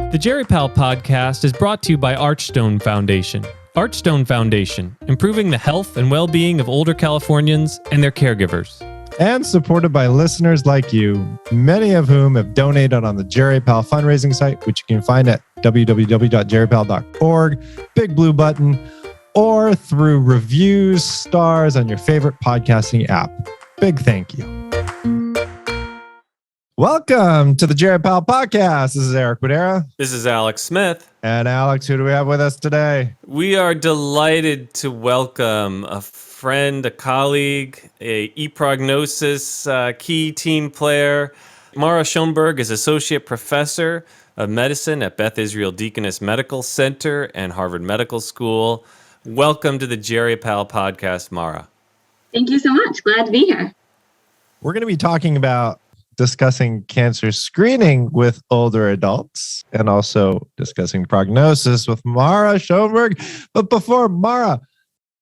The Jerry Powell podcast is brought to you by Archstone Foundation. Archstone Foundation, improving the health and well-being of older Californians and their caregivers. And supported by listeners like you, many of whom have donated on the Jerry Powell fundraising site, which you can find at www.jerrypowell.org, big blue button, or through reviews, stars on your favorite podcasting app. Big thank you. Welcome to the Jerry Powell podcast. This is Eric Widera. This is Alex Smith. And Alex, who do we have with us today? We are delighted to welcome a friend, a colleague, a ePrognosis key team player. Mara Schonberg is Associate Professor of Medicine at Beth Israel Deaconess Medical Center and Harvard Medical School. Welcome to the Jerry Powell podcast, Mara. Thank you so much. Glad to be here. We're going to be talking about discussing cancer screening with older adults and also discussing prognosis with Mara Schonberg. But before Mara,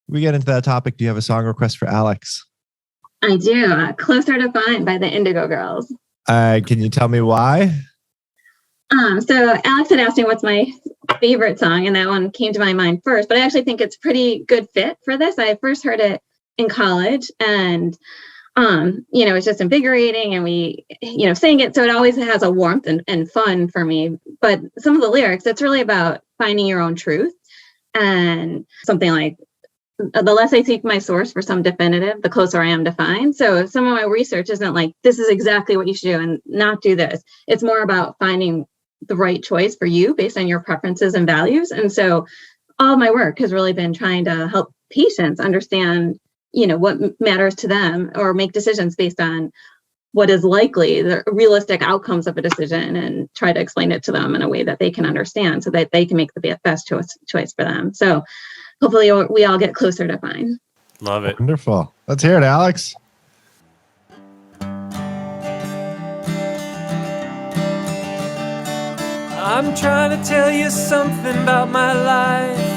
we get into that topic, do you have a song request for Alex? I do. Closer to Fine by the Indigo Girls. Can you tell me why? So Alex had asked me what's my favorite song, and that one came to my mind first, but I actually think it's pretty good fit for this. I first heard it in college, and it's just invigorating, and we, sang it. So it always has a warmth and fun for me. But some of the lyrics, it's really about finding your own truth, and something like, the less I seek my source for some definitive, the closer I am to find. So some of my research isn't like, this is exactly what you should do and not do this. It's more about finding the right choice for you based on your preferences and values. And so all of my work has really been trying to help patients understand, what matters to them, or make decisions based on what is likely the realistic outcomes of a decision, and try to explain it to them in a way that they can understand so that they can make the best choice for them. So hopefully we all get closer to fine. Love it. Wonderful. Let's hear it, Alex. I'm trying to tell you something about my life.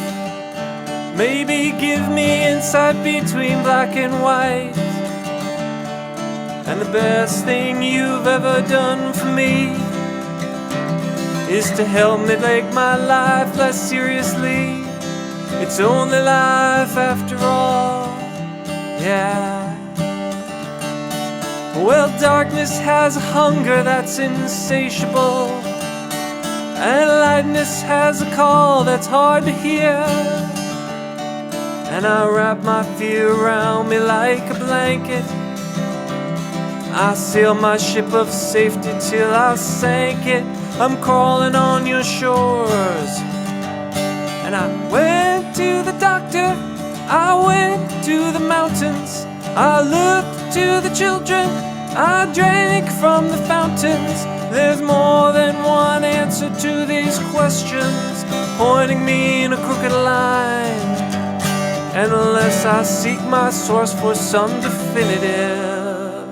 Maybe give me insight between black and white. And the best thing you've ever done for me is to help me take my life less seriously. It's only life after all, yeah. Well, darkness has a hunger that's insatiable, and lightness has a call that's hard to hear. And I wrap my fear around me like a blanket. I sail my ship of safety till I sank it. I'm crawling on your shores. And I went to the doctor, I went to the mountains, I looked to the children, I drank from the fountains. There's more than one answer to these questions, pointing me in a crooked line. And unless I seek my source for some definitive,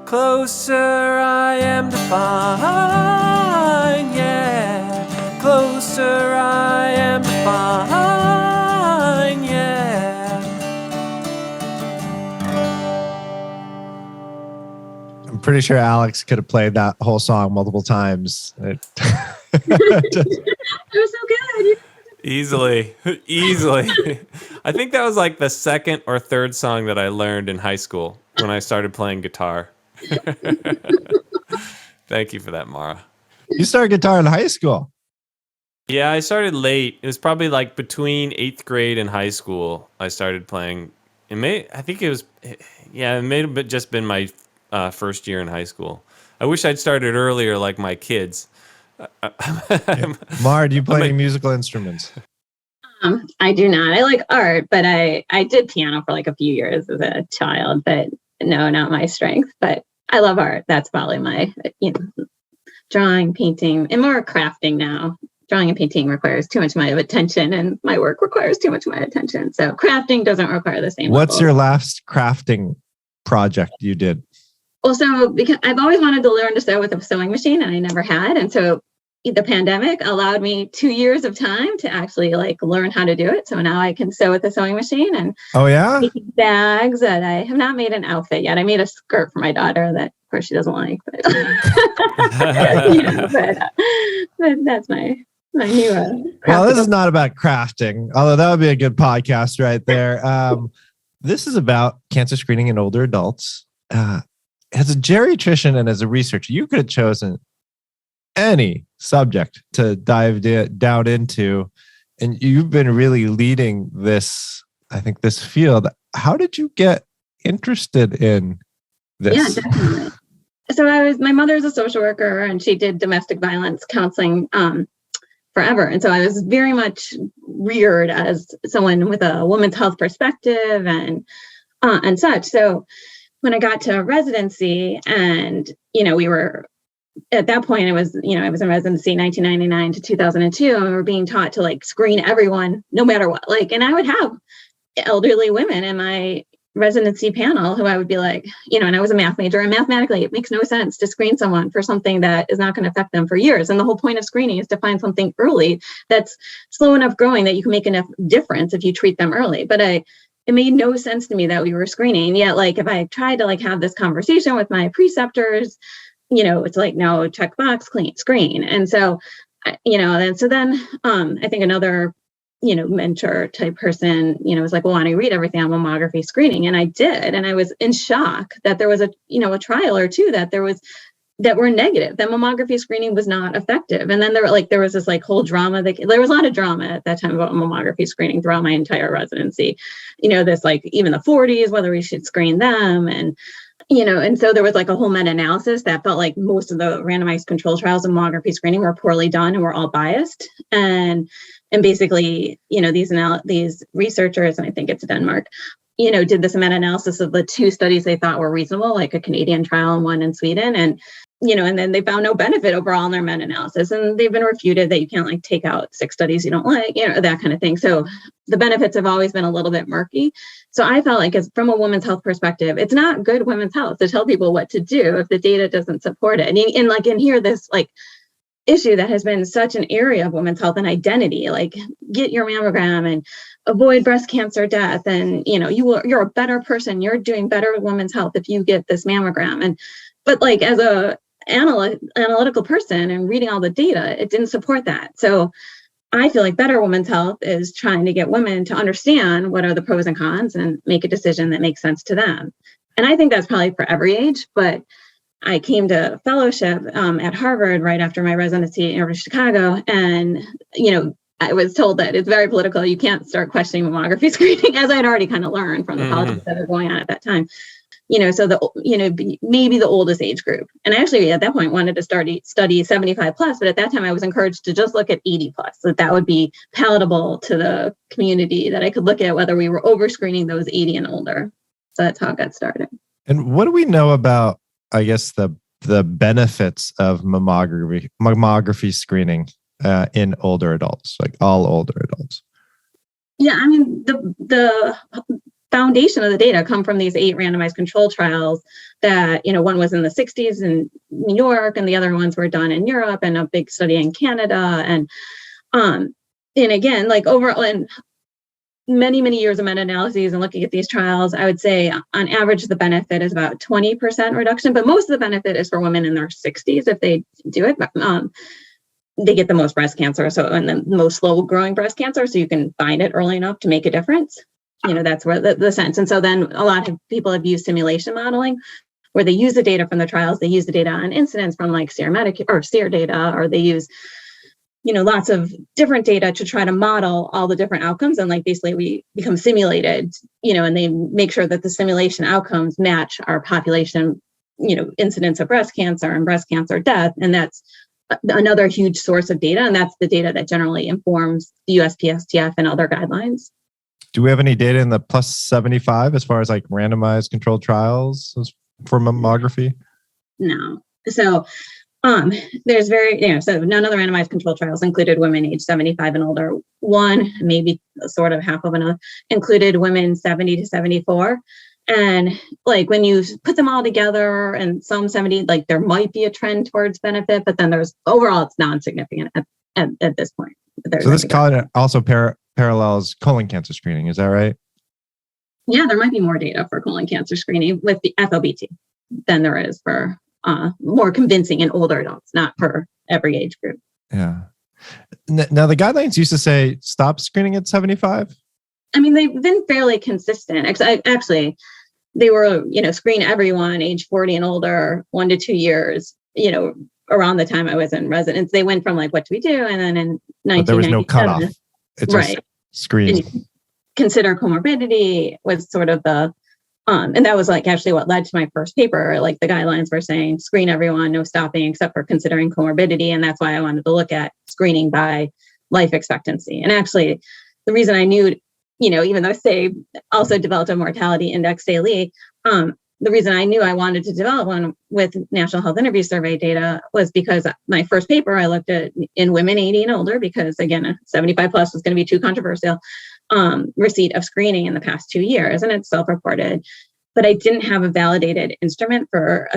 closer I am to find, yeah. Closer I am to find, yeah. I'm pretty sure Alex could have played that whole song multiple times. It was so good. Easily. I think that was like the second or third song that I learned in high school when I started playing guitar. Thank you for that, Mara. You started guitar in high school? Yeah, I started late. It was probably like between 8th grade and high school. I started playing. It may have just been my first year in high school. I wish I'd started earlier like my kids. Mara, do you play any musical instruments? I do not. I like art, but I did piano for like a few years as a child, but no, not my strength. But I love art. That's probably my, drawing, painting, and more crafting now. Drawing and painting requires too much of my attention, and my work requires too much of my attention. So crafting doesn't require the same. What's level. your last crafting project you did? Well, so because I've always wanted to learn to sew with a sewing machine, and I never had. And so, the pandemic allowed me 2 years of time to actually like learn how to do it. So now I can sew with a sewing machine and making bags. And I have not made an outfit yet. I made a skirt for my daughter that, of course, she doesn't like, but, but that's my new. Well, this is not about crafting, although that would be a good podcast right there. This is about cancer screening in older adults. As a geriatrician and as a researcher, you could have chosen any subject to dive down into, and you've been really leading this, I think, this field. How did you get interested in this? Yeah, definitely. So my mother's a social worker and she did domestic violence counseling forever. And so I was very much reared as someone with a women's health perspective and such. So when I got to residency and, we were at that point, I was in residency 1999 to 2002, and we were being taught to like screen everyone no matter what. And I would have elderly women in my residency panel who I would be like, and I was a math major, and mathematically, it makes no sense to screen someone for something that is not going to affect them for years. And the whole point of screening is to find something early that's slow enough growing that you can make enough difference if you treat them early. But it made no sense to me that we were screening. Yet, if I tried to have this conversation with my preceptors, it's like, no, check box, clean, screen. And so, then I think another, mentor type person, was like, well, why don't you read everything on mammography screening? And I did. And I was in shock that there was a trial or two that were negative, that mammography screening was not effective. And then there was this whole drama there was a lot of drama at that time about mammography screening throughout my entire residency, this even the 40s, whether we should screen them. And so there was a whole meta-analysis that felt like most of the randomized control trials of mammography screening were poorly done and were all biased. And basically, these researchers, and I think it's Denmark, did this meta-analysis of the two studies they thought were reasonable, like a Canadian trial and one in Sweden. And then they found no benefit overall in their meta-analysis. And they've been refuted that you can't take out 6 studies you don't like, that kind of thing. So the benefits have always been a little bit murky. So I felt like, as from a women's health perspective, it's not good women's health to tell people what to do if the data doesn't support it. And here, this issue that has been such an area of women's health and identity, get your mammogram and avoid breast cancer death. And, you're a better person. You're doing better with women's health if you get this mammogram. But as a analytical person and reading all the data, it didn't support that. So I feel like better women's health is trying to get women to understand what are the pros and cons and make a decision that makes sense to them. And I think that's probably for every age, but I came to fellowship at Harvard right after my residency at University of Chicago. And, I was told that it's very political. You can't start questioning mammography screening, as I'd already kind of learned from the politics that were going on at that time. So maybe the oldest age group. And I actually at that point wanted to study 75 plus, but at that time I was encouraged to just look at 80 plus, that would be palatable to the community, that I could look at whether we were over screening those 80 and older. So that's how it got started. And what do we know about, I guess, the benefits of mammography screening in older adults, all older adults? Yeah, the foundation of the data come from these 8 randomized control trials that, one was in the 60s in New York and the other ones were done in Europe, and a big study in Canada. And again, overall, and many, many years of meta-analyses and looking at these trials, I would say on average, the benefit is about 20% reduction, but most of the benefit is for women in their 60s if they do it. They get the most breast cancer, and the most slow growing breast cancer. So you can find it early enough to make a difference. That's where the sense. And so then a lot of people have used simulation modeling, where they use the data from the trials. They use the data on incidence from SEER data, or they use, lots of different data to try to model all the different outcomes. And basically we become simulated, and they make sure that the simulation outcomes match our population, incidence of breast cancer and breast cancer death. And that's another huge source of data. And that's the data that generally informs the USPSTF and other guidelines. Do we have any data in the plus 75 as far as randomized controlled trials for mammography? No. So there's so none of the randomized controlled trials included women age 75 and older. One, maybe sort of half of enough, included women 70 to 74. And like when you put them all together and some 70, like there might be a trend towards benefit, but then there's overall it's non-significant at this point. So this also parallels colon cancer screening. Is that right? Yeah, there might be more data for colon cancer screening with the FOBT than there is for more convincing in older adults, not for every age group. Yeah. Now the guidelines used to say stop screening at 75. I mean, they've been fairly consistent. Actually, they were, screen everyone age 40 and older, 1 to 2 years, around the time I was in residence. They went from like, what do we do? And then in 1997, there was no cutoff. It's right. Screen. Consider comorbidity was sort of the, and that was like actually what led to my first paper. Like the guidelines were saying screen everyone, no stopping except for considering comorbidity. And that's why I wanted to look at screening by life expectancy. And actually the reason I knew, even though SAE also developed a mortality index, SAE, the reason I knew I wanted to develop one with National Health Interview Survey data was because my first paper I looked at in women 80 and older, because again, 75 plus was going to be too controversial, receipt of screening in the past 2 years, and it's self-reported. But I didn't have a validated instrument for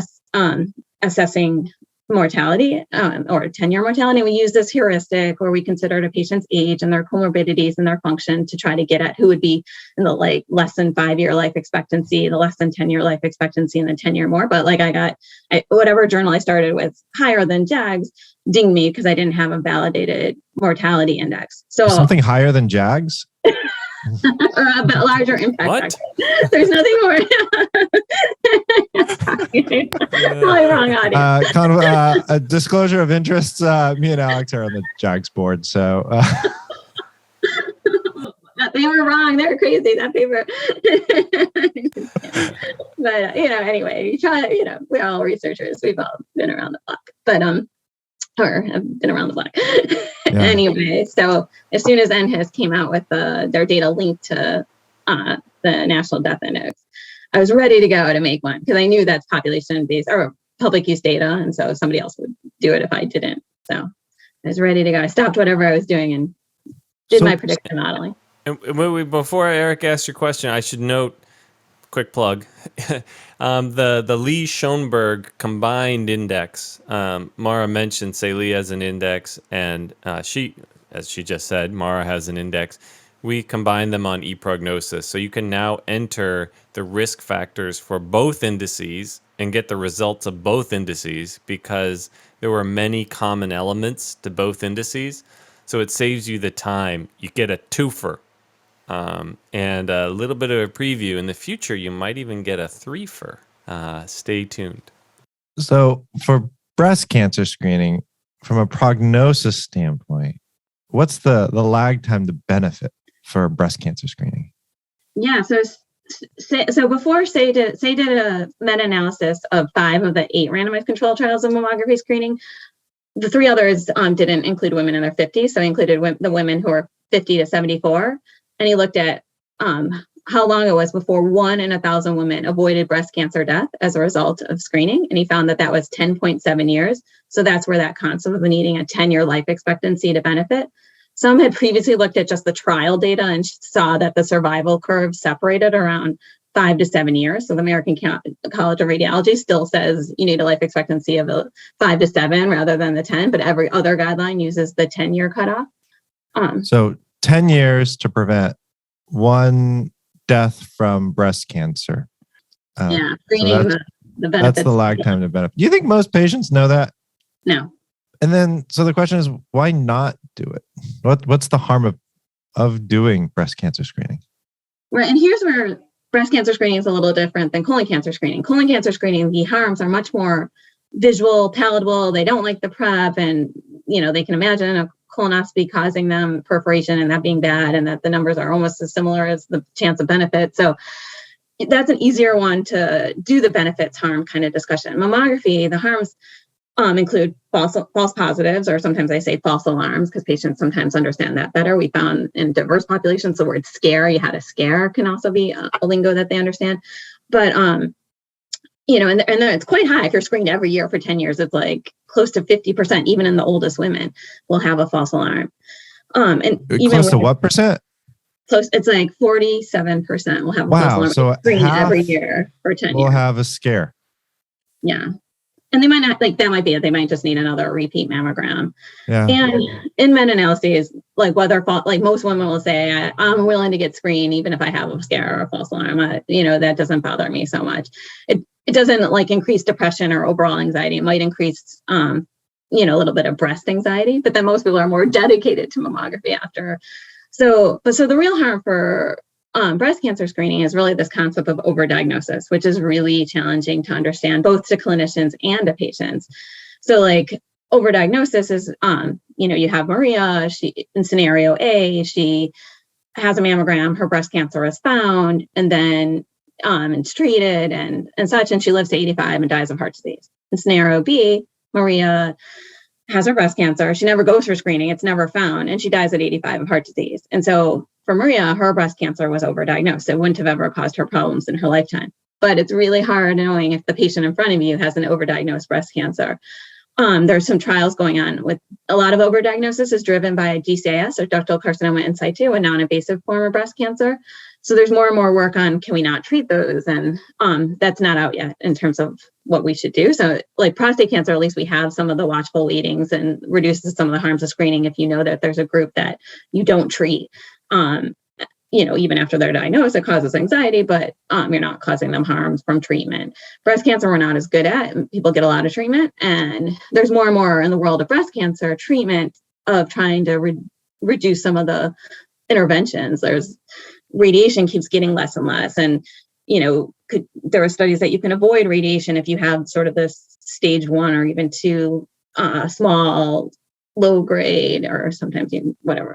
assessing mortality or 10-year mortality. We use this heuristic where we considered a patient's age and their comorbidities and their function to try to get at who would be in the like less than 5-year life expectancy, the less than 10-year life expectancy, and the 10-year more. But like whatever journal I started with higher than JAGS dinged me because I didn't have a validated mortality index. So something higher than JAGS? Or a bit larger impact factor. There's nothing more. Totally wrong audience. Kind of a disclosure of interests. Me and Alex are on the JAGS board, so they were wrong. They were crazy. That paper. But anyway, you try. We're all researchers. We've all been around the block, but or have been around the block. Yeah. Anyway, so as soon as NHIS came out with their data linked to the National Death Index, I was ready to go to make one because I knew that's population-based or public use data, and so somebody else would do it if I didn't. So I was ready to go. I stopped whatever I was doing and did my prediction modeling. And before Eric asks your question, I should note, quick plug, the Lee Schonberg combined index. Mara mentioned SAE as an index, and she, as she just said, Mara has an index. We combine them on ePrognosis. So you can now enter the risk factors for both indices and get the results of both indices because there were many common elements to both indices. So it saves you the time. You get a twofer. And a little bit of a preview. In the future, you might even get a threefer. Stay tuned. So for breast cancer screening, from a prognosis standpoint, what's the lag time to benefit for breast cancer screening? Yeah, so before SAE did a meta-analysis of 5 of the 8 randomized controlled trials of mammography screening. The 3 others didn't include women in their 50s, so included the women who are 50 to 74. And he looked at how long it was before 1 in 1,000 women avoided breast cancer death as a result of screening. And he found that was 10.7 years. So that's where that concept of needing a 10-year life expectancy to benefit. Some had previously looked at just the trial data and saw that the survival curve separated around 5 to 7 years. So the American College of Radiology still says you need a life expectancy of 5 to 7 rather than the 10, but every other guideline uses the 10-year cutoff. So 10 years to prevent 1 death from breast cancer. Screening so the benefits. That's the lag time to benefit. Do you think most patients know that? No. And then, so the question is, why not do it? What's the harm of doing breast cancer screening? Right, and here's where breast cancer screening is a little different than colon cancer screening. Colon cancer screening, the harms are much more visual, palatable. They don't like the prep, and they can imagine a colonoscopy causing them perforation and that being bad, and that the numbers are almost as similar as the chance of benefit. So that's an easier one to do the benefits harm kind of discussion. Mammography, the harms include false positives, or sometimes I say false alarms because patients sometimes understand that better. We found in diverse populations, the word scare, you had a scare, can also be a lingo that they understand. But, and then it's quite high. If you're screened every year for 10 years, it's like close to 50%, even in the oldest women will have a false alarm. And even close to what percent? close. It's like 47% will have a false Wow. alarm So screen half every year for 10 will years. have a scare. Yeah. And they might not, like, that might be it. They might just need another repeat mammogram. Yeah. And in meta-analyses, like whether, like most women will say, I'm willing to get screened even if I have a scare or a false alarm. That doesn't bother me so much. It doesn't like increase depression or overall anxiety. It might increase, a little bit of breast anxiety, but then most people are more dedicated to mammography after. So the real harm for breast cancer screening is really this concept of overdiagnosis, which is really challenging to understand both to clinicians and to patients. So like overdiagnosis is, you have Maria, she in scenario A, she has a mammogram, her breast cancer is found, and then it's treated and such, and she lives to 85 and dies of heart disease. In scenario B, Maria has her breast cancer. She never goes for screening. It's never found. And she dies at 85 of heart disease. And so for Maria, her breast cancer was overdiagnosed. It wouldn't have ever caused her problems in her lifetime. But it's really hard knowing if the patient in front of you has an overdiagnosed breast cancer. There's some trials going on with a lot of overdiagnosis is driven by DCIS or ductal carcinoma in situ, a non-invasive form of breast cancer. So there's more and more work on, can we not treat those? And that's not out yet in terms of what we should do. So like prostate cancer, at least we have some of the watchful waiting and reduces some of the harms of screening if you know that there's a group that you don't treat. Even after they're diagnosed, it causes anxiety, but you're not causing them harms from treatment. Breast cancer, we're not as good at. People get a lot of treatment, and there's more and more in the world of breast cancer treatment of trying to reduce some of the interventions. There's radiation keeps getting less and less, and there are studies that you can avoid radiation if you have sort of this stage 1 or even 2 small, low grade, or sometimes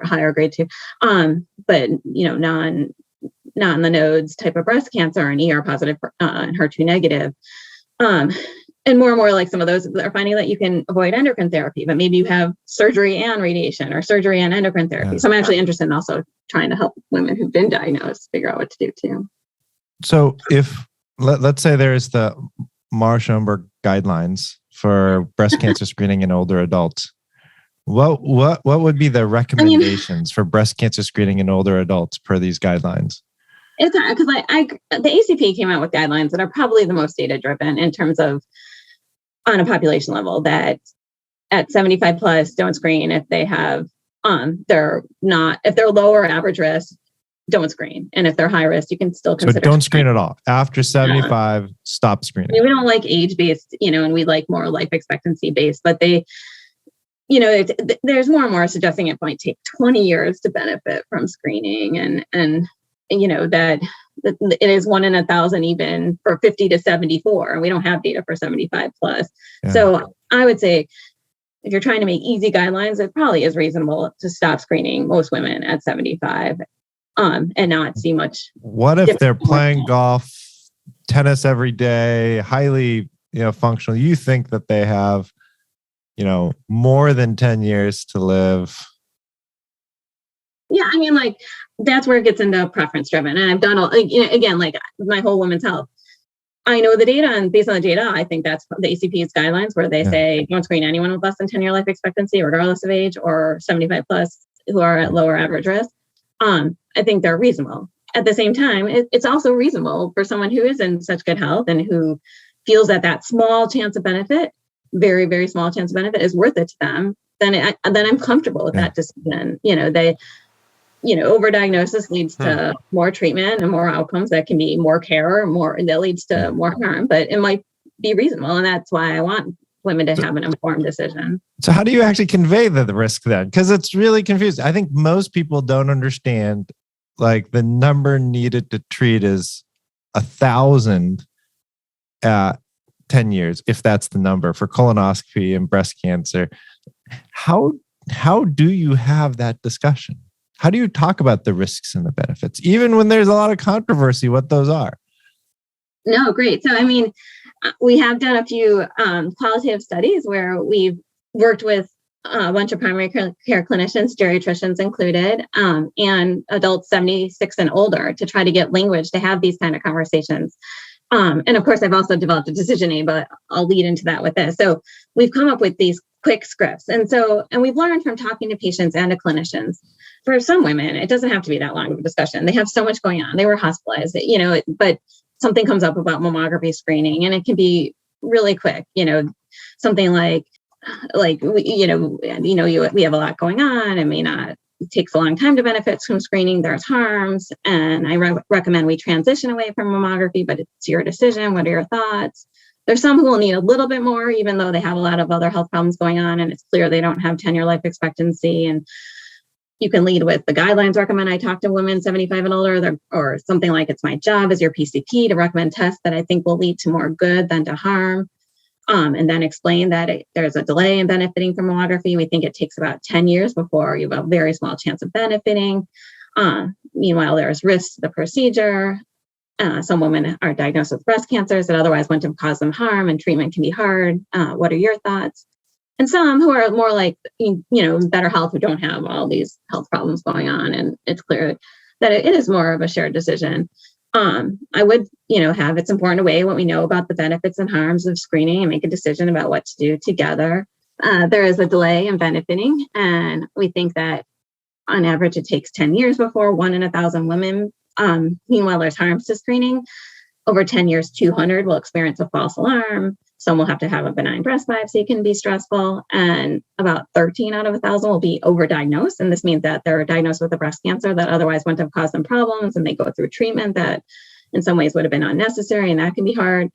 higher grade 2, but not in the nodes type of breast cancer and ER positive and HER2 negative. And more like some of those are finding that you can avoid endocrine therapy, but maybe you have surgery and radiation or surgery and endocrine therapy. Yeah. So I'm actually interested in also trying to help women who've been diagnosed figure out what to do too. So if let's say there's the Mara Schonberg guidelines for breast cancer screening in older adults, what would be the recommendations for breast cancer screening in older adults per these guidelines? It's because the ACP came out with guidelines that are probably the most data driven in terms of on a population level, that at 75 plus don't screen if they have if they're lower average risk, don't screen, and if they're high risk, you can still consider. So don't screen at all after 75. Stop screening. We don't like age based, and we like more life expectancy based, but they. There's more and more suggesting it might take 20 years to benefit from screening, and that it is 1 in 1,000 even for 50 to 74, and we don't have data for 75 plus. Yeah. So I would say if you're trying to make easy guidelines, it probably is reasonable to stop screening most women at 75 and not see much. What if they're playing golf, tennis every day, highly functional? You think that they have more than 10 years to live? Yeah, that's where it gets into preference driven. And I've done again, like my whole women's health. I know the data, and based on the data, I think that's the ACP's guidelines where they say don't screen anyone with less than 10-year life expectancy, regardless of age, or 75 plus who are at lower average risk. I think they're reasonable. At the same time, it's also reasonable for someone who is in such good health and who feels that small chance of benefit, very, very small chance of benefit, is worth it to them. Then I'm comfortable with that decision. Overdiagnosis leads to more treatment and more outcomes that can be more care, that leads to more harm, but it might be reasonable. And that's why I want women to have an informed decision. So how do you actually convey the risk then? Because it's really confusing. I think most people don't understand, like, the number needed to treat is 1,000 at 10 years, if that's the number for colonoscopy and breast cancer. How do you have that discussion? How do you talk about the risks and the benefits, even when there's a lot of controversy what those are? No, great. So, we have done a few qualitative studies where we've worked with a bunch of primary care clinicians, geriatricians included, and adults 76 and older to try to get language to have these kind of conversations. And of course, I've also developed a decision aid, but I'll lead into that with this. So we've come up with these quick scripts. And we've learned from talking to patients and to clinicians, for some women, it doesn't have to be that long of a discussion. They have so much going on. They were hospitalized, but something comes up about mammography screening, and it can be really quick, something like we have a lot going on. It takes a long time to benefit from screening. There's harms. And I recommend we transition away from mammography, but it's your decision. What are your thoughts? There's some who will need a little bit more, even though they have a lot of other health problems going on, and it's clear they don't have 10-year life expectancy. And you can lead with the guidelines recommend I talk to women 75 and older, or something like, it's my job as your PCP to recommend tests that I think will lead to more good than to harm. And then explain that there's a delay in benefiting from mammography. We think it takes about 10 years before you have a very small chance of benefiting. Meanwhile, there's risks to the procedure. Some women are diagnosed with breast cancers that otherwise wouldn't have caused them harm, and treatment can be hard. What are your thoughts? And some who are more like, better health, who don't have all these health problems going on. And it's clear that it is more of a shared decision. I would, have it's important to weigh what we know about the benefits and harms of screening and make a decision about what to do together. There is a delay in benefiting, and we think that on average it takes 10 years before 1 in 1,000 women. Meanwhile, there's harms to screening. Over 10 years, 200 will experience a false alarm. Some will have to have a benign breast biopsy, it can be stressful, and about 13 out of 1,000 will be overdiagnosed. And this means that they're diagnosed with a breast cancer that otherwise wouldn't have caused them problems, and they go through treatment that in some ways would have been unnecessary, and that can be hard.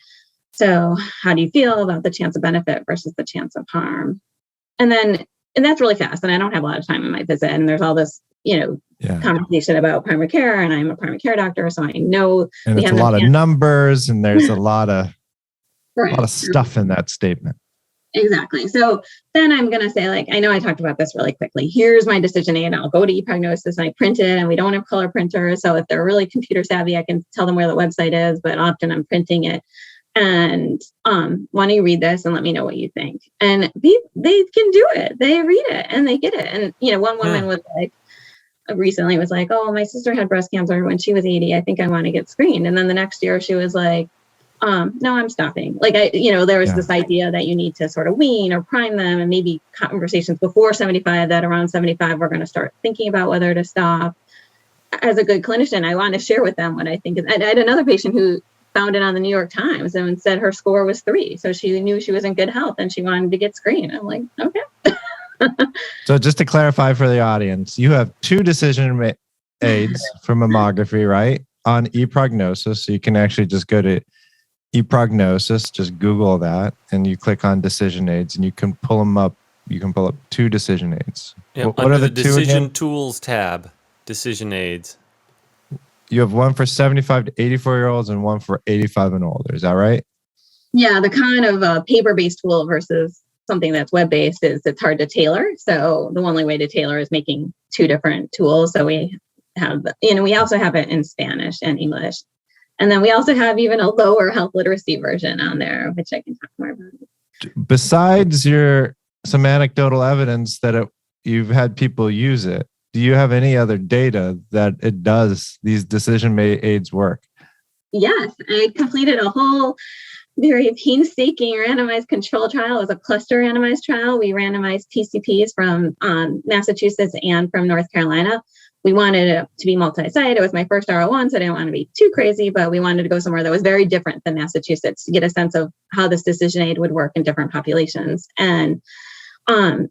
So how do you feel about the chance of benefit versus the chance of harm? And that's really fast. And I don't have a lot of time in my visit, and there's all this, conversation about primary care, and I'm a primary care doctor, so I know. And it's a lot of numbers, and there's a lot of stuff in that statement. Exactly. So then I'm going to say, I know I talked about this really quickly. Here's my decision aid. I'll go to ePrognosis and I print it, and we don't have color printers. So if they're really computer savvy, I can tell them where the website is, but often I'm printing it. And why don't you read this and let me know what you think? And they can do it. They read it and they get it. And, one woman was recently was like, oh, my sister had breast cancer when she was 80. I think I want to get screened. And then the next year she was like, no, I'm stopping. There was this idea that you need to sort of wean or prime them, and maybe conversations before 75, that around 75, we're going to start thinking about whether to stop. As a good clinician, I want to share with them what I think. I had another patient who found it on the New York Times and said her score was 3. So she knew she was in good health and she wanted to get screened. I'm like, okay. So just to clarify for the audience, you have 2 decision aids for mammography, right? On ePrognosis. So you can actually just go to ePrognosis, just Google that, and you click on decision aids, and you can pull them up. You can pull up 2 decision aids. Yeah, what are the decision 2 tools tab? Decision aids. You have one for 75 to 84-year-olds and one for 85 and older. Is that right? Yeah, the kind of paper-based tool versus something that's web-based is it's hard to tailor. So the only way to tailor is making 2 different tools. So we have, we also have it in Spanish and English. And then we also have even a lower health literacy version on there, which I can talk more about. Besides some anecdotal evidence that you've had people use it, do you have any other data that it does these decision aids work? Yes, I completed a whole very painstaking randomized control trial. It was a cluster randomized trial. We randomized PCPs from Massachusetts and from North Carolina. We wanted it to be multi-site. It was my first R01, so I didn't want to be too crazy, but we wanted to go somewhere that was very different than Massachusetts to get a sense of how this decision aid would work in different populations. And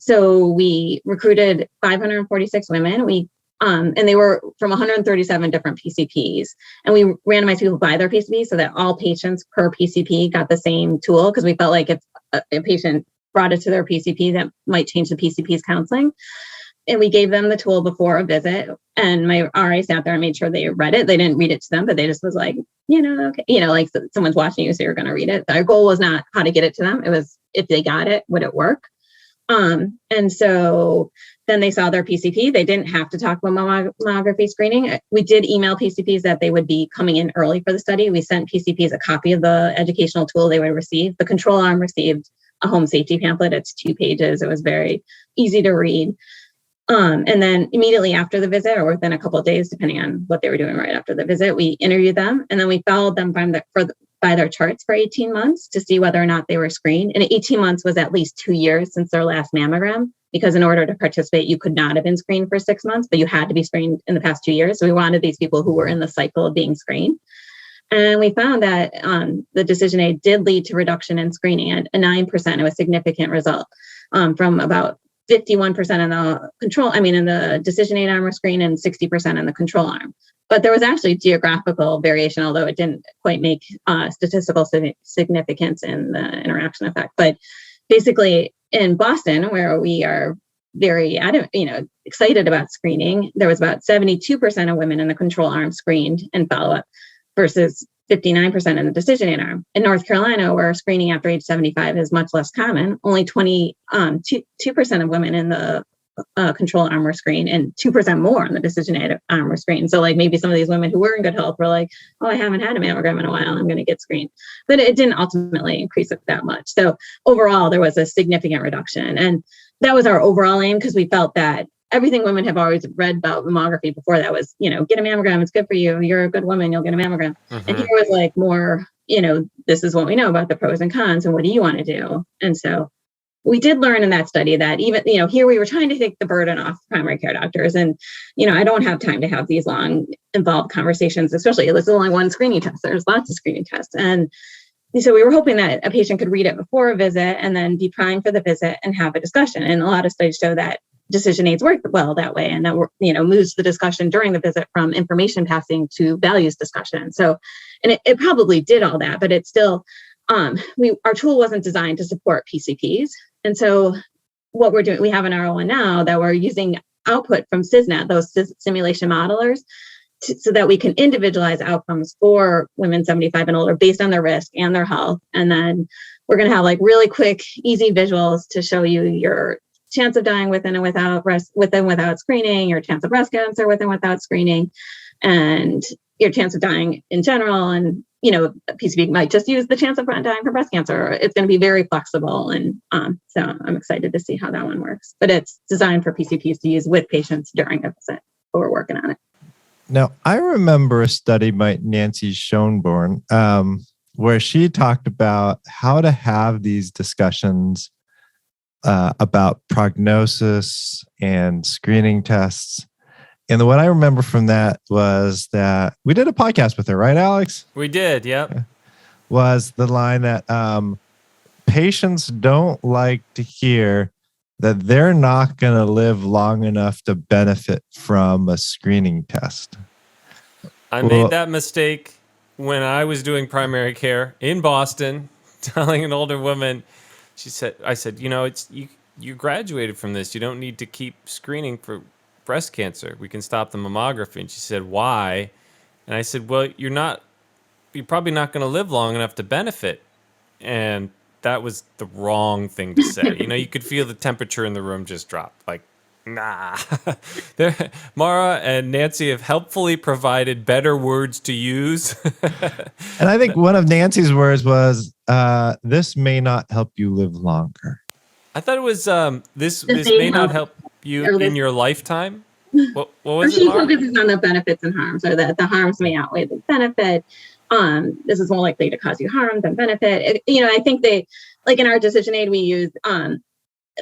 so we recruited 546 women. And they were from 137 different PCPs. And we randomized people by their PCP so that all patients per PCP got the same tool, because we felt like if a patient brought it to their PCP, that might change the PCP's counseling. And we gave them the tool before a visit, and my RA sat there and made sure they read it. They didn't read it to them, but they just was like, okay, like someone's watching you, so you're going to read it. Our goal was not how to get it to them. It was, if they got it, would it work? And so then they saw their PCP. They didn't have to talk about mammography screening. We did email PCPs that they would be coming in early for the study. We sent PCPs a copy of the educational tool they would receive. The control arm received a home safety pamphlet. It's 2 pages. It was very easy to read. And then immediately after the visit, or within a couple of days, depending on what they were doing right after the visit, we interviewed them, and then we followed them by their charts for 18 months to see whether or not they were screened. And 18 months was at least 2 years since their last mammogram, because in order to participate, you could not have been screened for 6 months, but you had to be screened in the past 2 years. So we wanted these people who were in the cycle of being screened. And we found that the decision aid did lead to reduction in screening at a 9%. It was a significant result from about 51% in the control, in the decision aid arm were screened and 60% in the control arm. But there was actually geographical variation, although it didn't quite make statistical significance in the interaction effect. But basically in Boston, where we are very excited about screening, there was about 72% of women in the control arm screened and follow-up versus 59% in the decision aid arm. In North Carolina, where screening after age 75 is much less common, only 2% of women in the control arm were screened and 2% more in the decision aid arm were screened. So like maybe some of these women who were in good health were like, oh, I haven't had a mammogram in a while, I'm going to get screened. But it didn't ultimately increase it that much. So overall, there was a significant reduction. And that was our overall aim, because we felt that everything women have always read about mammography before that was, get a mammogram, it's good for you. You're a good woman, you'll get a mammogram. Mm-hmm. And here was like more, this is what we know about the pros and cons and what do you want to do? And so we did learn in that study that even, here we were trying to take the burden off primary care doctors. And, I don't have time to have these long involved conversations, especially there's only one screening test. There's lots of screening tests. And so we were hoping that a patient could read it before a visit and then be primed for the visit and have a discussion. And a lot of studies show that decision aids work well that way, and that moves the discussion during the visit from information passing to values discussion. So, and it probably did all that, but it's still, our tool wasn't designed to support PCPs. And so what we're doing, we have an R01 now that we're using output from CISNET, those simulation modelers, so that we can individualize outcomes for women 75 and older based on their risk and their health. And then we're going to have like really quick, easy visuals to show you your chance of dying with and without screening, your chance of breast cancer with and without screening, and your chance of dying in general. And, PCP might just use the chance of dying from breast cancer. It's going to be very flexible. And so I'm excited to see how that one works. But it's designed for PCPs to use with patients during a visit, but we're working on it. Now, I remember a study by Nancy Schonberg where she talked about how to have these discussions about prognosis and screening tests. And what I remember from that was that we did a podcast with her, right, Alex? We did, yep. Was the line that patients don't like to hear that they're not going to live long enough to benefit from a screening test. I made that mistake when I was doing primary care in Boston, telling an older woman, I said, you graduated from this. You don't need to keep screening for breast cancer. We can stop the mammography. And she said, why? And I said, well, you're probably not going to live long enough to benefit. And that was the wrong thing to say. You could feel the temperature in the room just drop. Like, nah. Mara and Nancy have helpfully provided better words to use. And I think one of Nancy's words was, this may not help you live longer. I thought it was, this may not help you in your lifetime. What was it, She Mara? focuses on the benefits and harms, or that the harms may outweigh the benefit. This is more likely to cause you harm than benefit. I think they, like in our decision aid, we use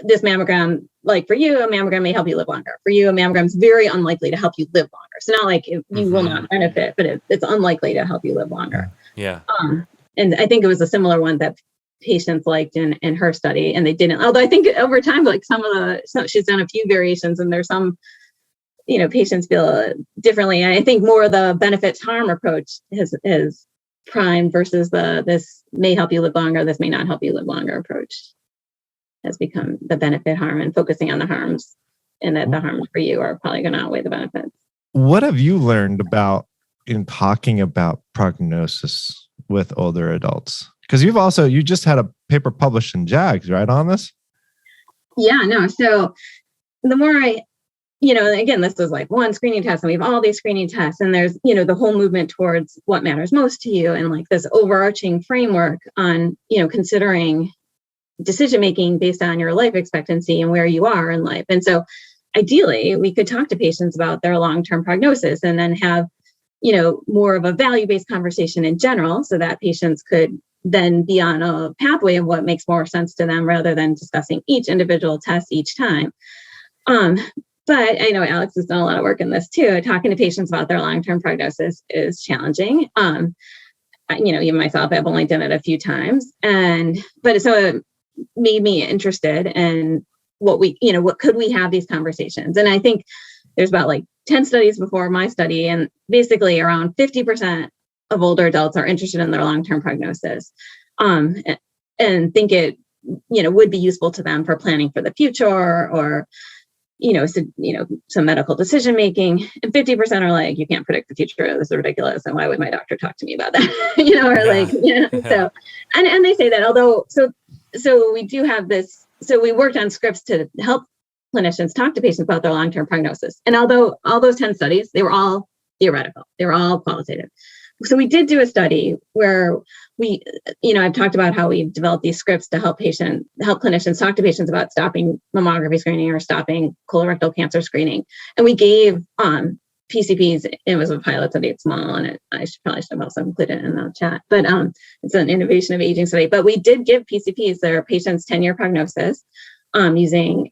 this mammogram, like for you, a mammogram may help you live longer. For you, a mammogram is very unlikely to help you live longer. So not like you will not benefit, but it's unlikely to help you live longer. Yeah. And I think it was a similar one that patients liked in her study, and they didn't. Although I think over time, like she's done a few variations, and there's some, patients feel differently. And I think more the benefits harm approach is prime versus this may help you live longer, this may not help you live longer approach has become the benefit harm, and focusing on the harms, and that the harms for you are probably going to outweigh the benefits. What have you learned in talking about prognosis with older adults? Because you just had a paper published in JAGS, right, on this? Yeah, no. So the more again, this is like one screening test, and we have all these screening tests, and there's, the whole movement towards what matters most to you, and like this overarching framework on, considering decision-making based on your life expectancy and where you are in life. And so ideally we could talk to patients about their long-term prognosis, and then have more of a value-based conversation in general, so that patients could then be on a pathway of what makes more sense to them rather than discussing each individual test each time. But I know Alex has done a lot of work in this too. Talking to patients about their long-term prognosis is challenging. Even myself, I've only done it a few times, but so it made me interested in what could we have these conversations? And I think there's about like 10 studies before my study, and basically around 50% of older adults are interested in their long-term prognosis, and think it, would be useful to them for planning for the future or some medical decision making. And 50% are like, you can't predict the future. This is ridiculous. And why would my doctor talk to me about that? So, and they say that, although, so we do have this, so we worked on scripts to help clinicians talk to patients about their long-term prognosis. And although all those 10 studies, they were all theoretical, they were all qualitative. So we did do a study where I've talked about how we've developed these scripts to help clinicians talk to patients about stopping mammography screening or stopping colorectal cancer screening. And we gave PCPs, it was a pilot study, it's small, and I probably should have also included it in the chat, but it's an innovation of aging study. But we did give PCPs their patient's 10-year prognosis using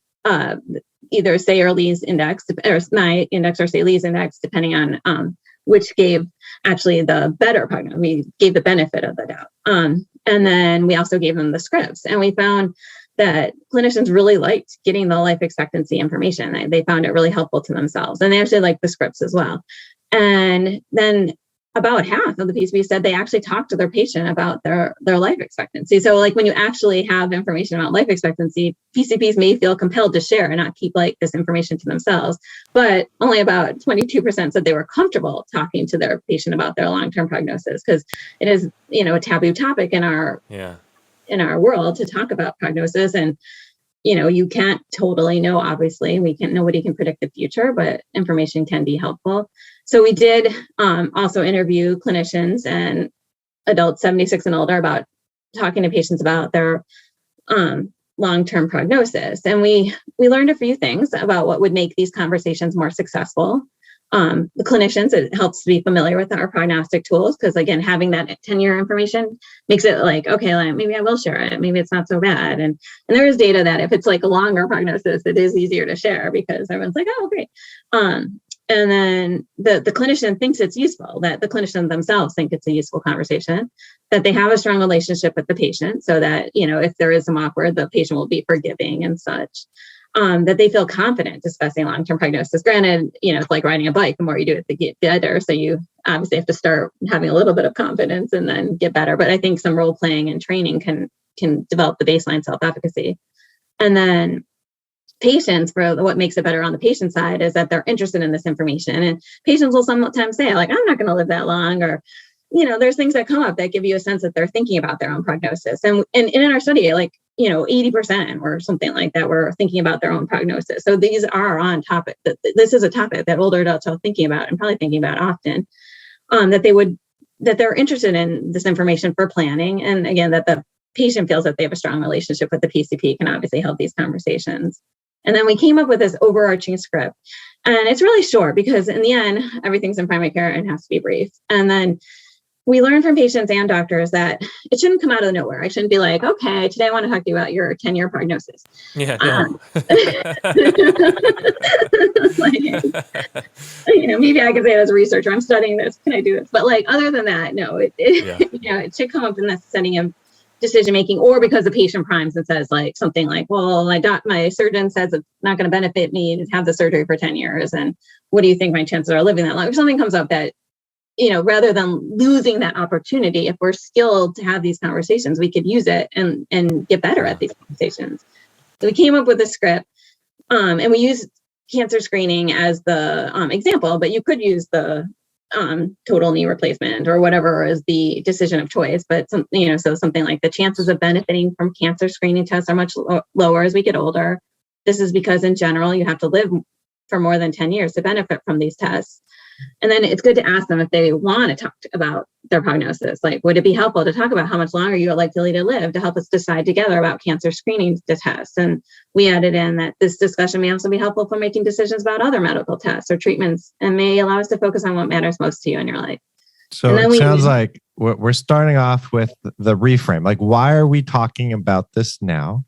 either Say or Lee's index, or my index or Say Lee's index, depending on which gave actually the better prognosis. We gave the benefit of the doubt. And then we also gave them the scripts. And we found that clinicians really liked getting the life expectancy information. They found it really helpful to themselves. And they actually liked the scripts as well. And then about half of the PCPs said they actually talked to their patient about their life expectancy. So like when you actually have information about life expectancy, PCPs may feel compelled to share and not keep like this information to themselves. But only about 22% said they were comfortable talking to their patient about their long-term prognosis, because it is, a taboo topic in our world to talk about prognosis. And you can't totally know, obviously. Nobody can predict the future, but information can be helpful. So we did also interview clinicians and adults 76 and older about talking to patients about their long-term prognosis. And we learned a few things about what would make these conversations more successful. The clinicians, it helps to be familiar with our prognostic tools, because again, having that 10-year information makes it like, okay, maybe I will share it. Maybe it's not so bad. And there is data that if it's like a longer prognosis, it is easier to share because everyone's like, oh, great. And then the clinician thinks it's useful, that the clinician themselves think it's a useful conversation, that they have a strong relationship with the patient so that, if there is some awkward, the patient will be forgiving and such. That they feel confident discussing long-term prognosis. Granted, it's like riding a bike. The more you do it, the get better. So you obviously have to start having a little bit of confidence and then get better. But I think some role playing and training can develop the baseline self-efficacy. And then patients, for what makes it better on the patient side is that they're interested in this information. And patients will sometimes say, like, I'm not going to live that long, or there's things that come up that give you a sense that they're thinking about their own prognosis. And in our study, 80% or something like that were thinking about their own prognosis. So these are on topic. This is a topic that older adults are thinking about and probably thinking about often, that they're interested in this information for planning. And again, that the patient feels that they have a strong relationship with the PCP can obviously help these conversations. And then we came up with this overarching script, and it's really short because in the end, everything's in primary care and has to be brief. And then we learn from patients and doctors that it shouldn't come out of nowhere. I shouldn't be like, okay, today I want to talk to you about your 10-year prognosis. Yeah, no. Maybe I could say as a researcher, I'm studying this. Can I do this? But other than that, no, it should come up in the setting of decision-making, or because the patient primes and says something like, well, my surgeon says it's not going to benefit me to have the surgery for 10 years. And what do you think my chances are living that long? If something comes up that, rather than losing that opportunity, if we're skilled to have these conversations, we could use it and get better at these conversations. So we came up with a script, and we used cancer screening as the example, but you could use the total knee replacement or whatever is the decision of choice. But so something like the chances of benefiting from cancer screening tests are much lower as we get older. This is because in general, you have to live for more than 10 years to benefit from these tests. And then it's good to ask them if they want to talk about their prognosis. Like, would it be helpful to talk about how much longer you are likely to live to help us decide together about cancer screening tests? And we added in that this discussion may also be helpful for making decisions about other medical tests or treatments and may allow us to focus on what matters most to you in your life. So it sounds like we're starting off with the reframe. Like, why are we talking about this now?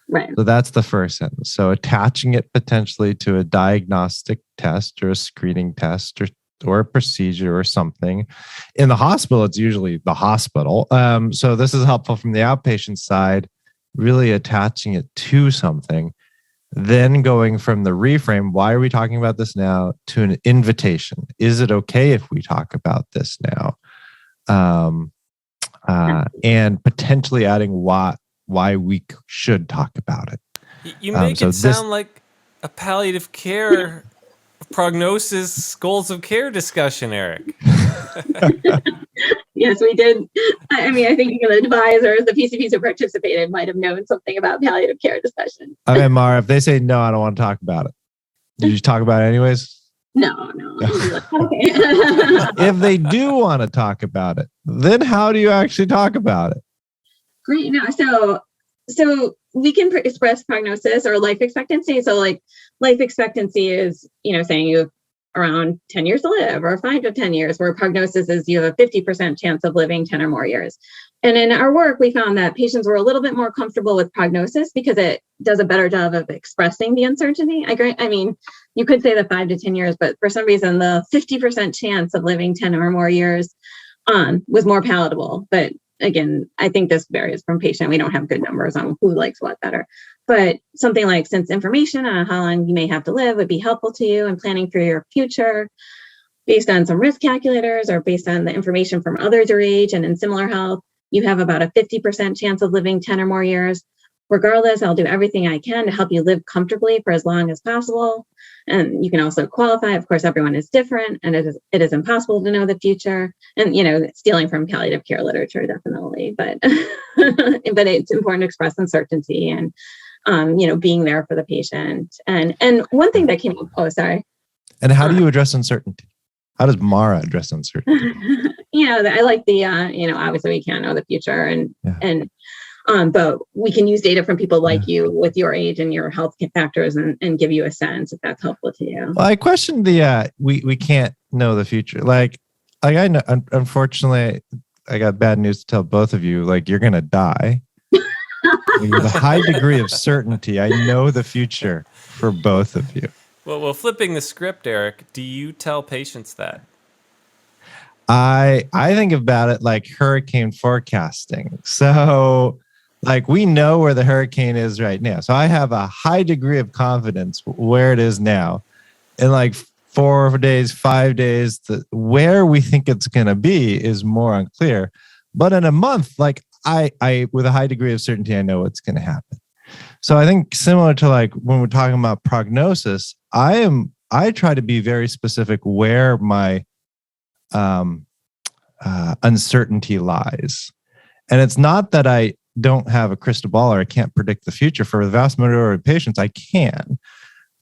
Right. So that's the first sentence. So attaching it potentially to a diagnostic test or a screening test or a procedure or something. In the hospital, it's usually the hospital. So this is helpful from the outpatient side, really attaching it to something. Then going from the reframe, why are we talking about this now, to an invitation. Is it okay if we talk about this now? And potentially adding why we should talk about it. You make it sound like a palliative care prognosis goals of care discussion, Eric. Yes, we did. I mean, I think the advisors, the PCPs who participated might have known something about palliative care discussion. Okay, Mara, if they say, no, I don't want to talk about it, did you talk about it anyways? No. Okay. If they do want to talk about it, then how do you actually talk about it? Great. No, so we can express prognosis or life expectancy. So like life expectancy is, saying you have around 10 years to live or 5 to 10 years, where prognosis is you have a 50% chance of living 10 or more years. And in our work, we found that patients were a little bit more comfortable with prognosis because it does a better job of expressing the uncertainty. I mean, you could say the 5 to 10 years, but for some reason, the 50% chance of living 10 or more years was more palatable. But again, I think this varies from patient. We don't have good numbers on who likes what better. But something like, since information on how long you may have to live would be helpful to you in planning for your future, based on some risk calculators or based on the information from others your age and in similar health, you have about a 50% chance of living 10 or more years. Regardless, I'll do everything I can to help you live comfortably for as long as possible. And you can also qualify. Of course, everyone is different, and it is impossible to know the future. And, stealing from palliative care literature, definitely. But but it's important to express uncertainty and, being there for the patient. And one thing that came up, And how do you address uncertainty? How does Mara address uncertainty? I like the, obviously we can't know the future but we can use data from people like you with your age and your health factors and give you a sense if that's helpful to you. Well, I questioned the, we can't know the future. Like I know, unfortunately, I got bad news to tell both of you. Like, you're going to die. With a high degree of certainty, I know the future for both of you. Well, flipping the script, Eric, do you tell patients that? I think about it like hurricane forecasting. So, like, we know where the hurricane is right now. So I have a high degree of confidence where it is now. In like 4 days, 5 days, where we think it's going to be is more unclear. But in a month, like I with a high degree of certainty, I know what's going to happen. So I think similar to like when we're talking about prognosis, I try to be very specific where my uncertainty lies. And it's not that I don't have a crystal ball or I can't predict the future. For the vast majority of patients, I can.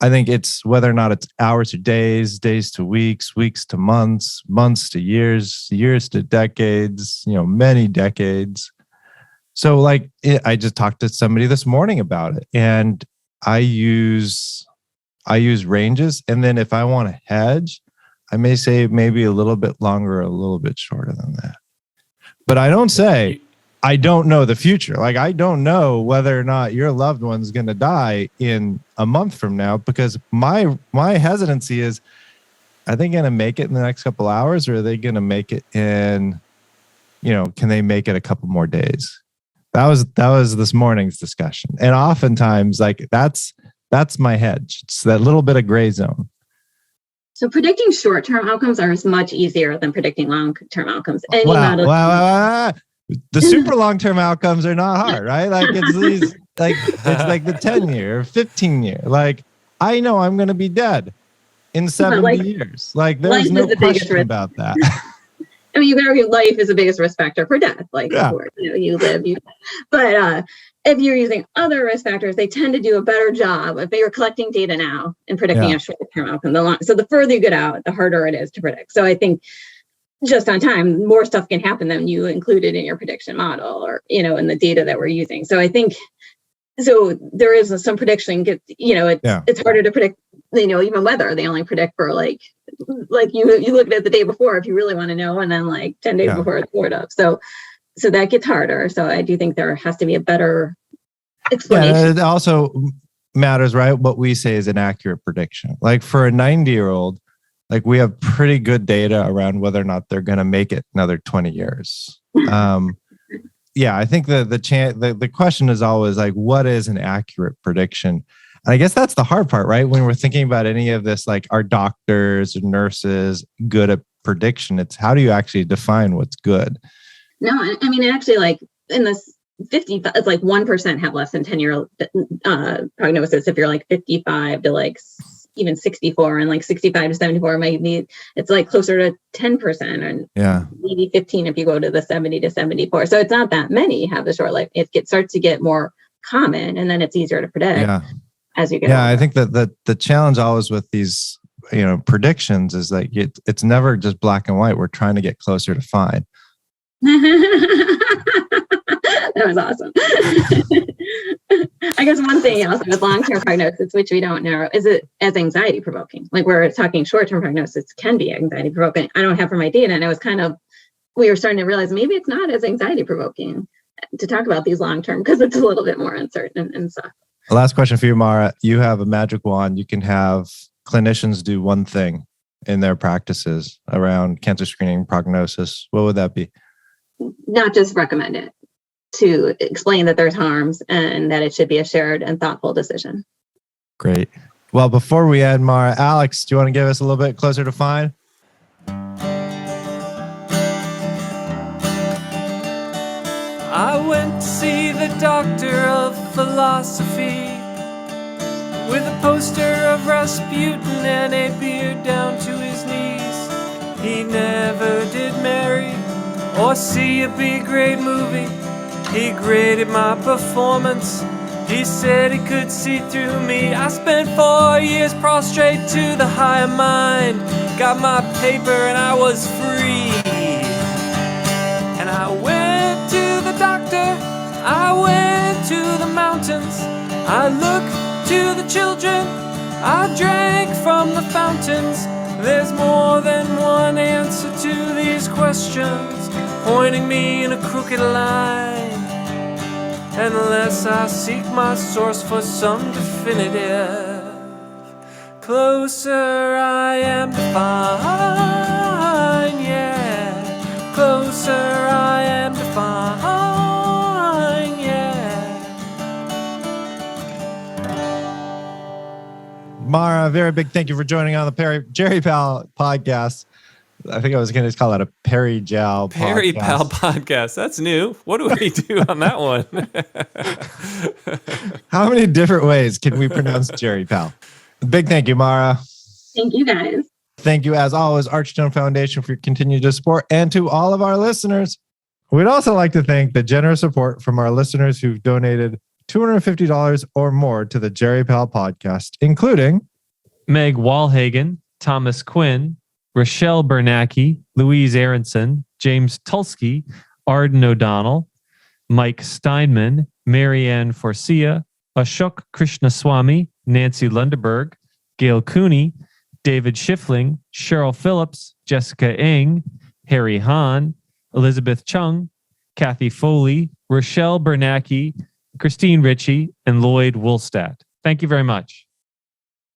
I think it's whether or not it's hours to days, days to weeks, weeks to months, months to years, years to decades, many decades. So like I just talked to somebody this morning about it, and I use ranges. And then if I want to hedge, I may say maybe a little bit longer, or a little bit shorter than that. But I don't say, I don't know the future. Like, I don't know whether or not your loved one's going to die in a month from now, because my hesitancy is, are they going to make it in the next couple hours, or are they going to make it in, can they make it a couple more days? That was this morning's discussion. And oftentimes, like, that's my hedge. It's that little bit of gray zone. So predicting short-term outcomes are much easier than predicting long-term outcomes. Wow. The super long-term outcomes are not hard, right? Like, it's these, like, it's like the 10-year, 15-year. Like, I know I'm going to be dead in 70 years. Like, there's no question about that. I mean, you can argue life is the biggest risk factor for death. Like, of course, you live, but if you're using other risk factors, they tend to do a better job if you're collecting data now and predicting a short-term outcome. So the further you get out, the harder it is to predict. So I think just on time, more stuff can happen than you included in your prediction model or, in the data that we're using. So I think, so there is some prediction it's harder to predict, even weather. They only predict for like you look at it the day before if you really want to know, and then like 10 days before it's poured up. So that gets harder. So I do think there has to be a better explanation. Yeah, it also matters, right? What we say is an accurate prediction. Like for a 90-year-old, like we have pretty good data around whether or not they're going to make it another 20 years. I think the question is always like, what is an accurate prediction? And I guess that's the hard part, right? When we're thinking about any of this, like are doctors or nurses good at prediction? It's how do you actually define what's good? No, I mean, actually, like in this 50, it's like 1% have less than 10-year prognosis. If you're like 55 to like even 64, and like 65 to 74, maybe it's like closer to 10%, and maybe 15 if you go to the 70 to 74. So it's not that many have the short life. It starts to get more common, and then it's easier to predict as you get older. I think that the challenge always with these predictions is like it's never just black and white. We're trying to get closer to fine. That was awesome. I guess one thing also with long-term prognosis, which we don't know, is it as anxiety provoking. Like we're talking short-term prognosis can be anxiety provoking. I don't have for my data, and it was we were starting to realize maybe it's not as anxiety provoking to talk about these long-term because it's a little bit more uncertain and stuff. Last question for you, Mara. You have a magic wand. You can have clinicians do one thing in their practices around cancer screening prognosis. What would that be? Not just recommend it, to explain that there's harms and that it should be a shared and thoughtful decision. Great. Well, before we end, Mara, Alex, do you want to give us a little bit closer to fine? I went to see the doctor of philosophy with a poster of Rasputin and a beard down to his knees. He never did marry or see a B-grade movie. He graded my performance. He said he could see through me. I spent 4 years prostrate to the higher mind. Got my paper and I was free. And I went to the doctor. I went to the mountains. I looked to the children. I drank from the fountains. There's more than one answer to these questions, pointing me in a crooked line. Unless I seek my source for some definitive, closer I am to fine, yeah. Closer I am to fine, yeah. Mara, a very big thank you for joining on the Jerry Pal podcast. I think I was going to call it a Perry Pal podcast. That's new. What do we do on that one? How many different ways can we pronounce Jerry Pal? Big thank you, Mara. Thank you, guys. Thank you, as always, Archstone Foundation, for your continued support, and to all of our listeners. We'd also like to thank the generous support from our listeners who've donated $250 or more to the Jerry Pal podcast, including Meg Walhagen, Thomas Quinn, Rochelle Bernacki, Louise Aronson, James Tulsky, Arden O'Donnell, Mike Steinman, Marianne Forcia, Ashok Krishnaswamy, Nancy Lundeberg, Gail Cooney, David Schiffling, Cheryl Phillips, Jessica Ng, Harry Hahn, Elizabeth Chung, Kathy Foley, Rochelle Bernacki, Christine Ritchie, and Lloyd Woolstat. Thank you very much.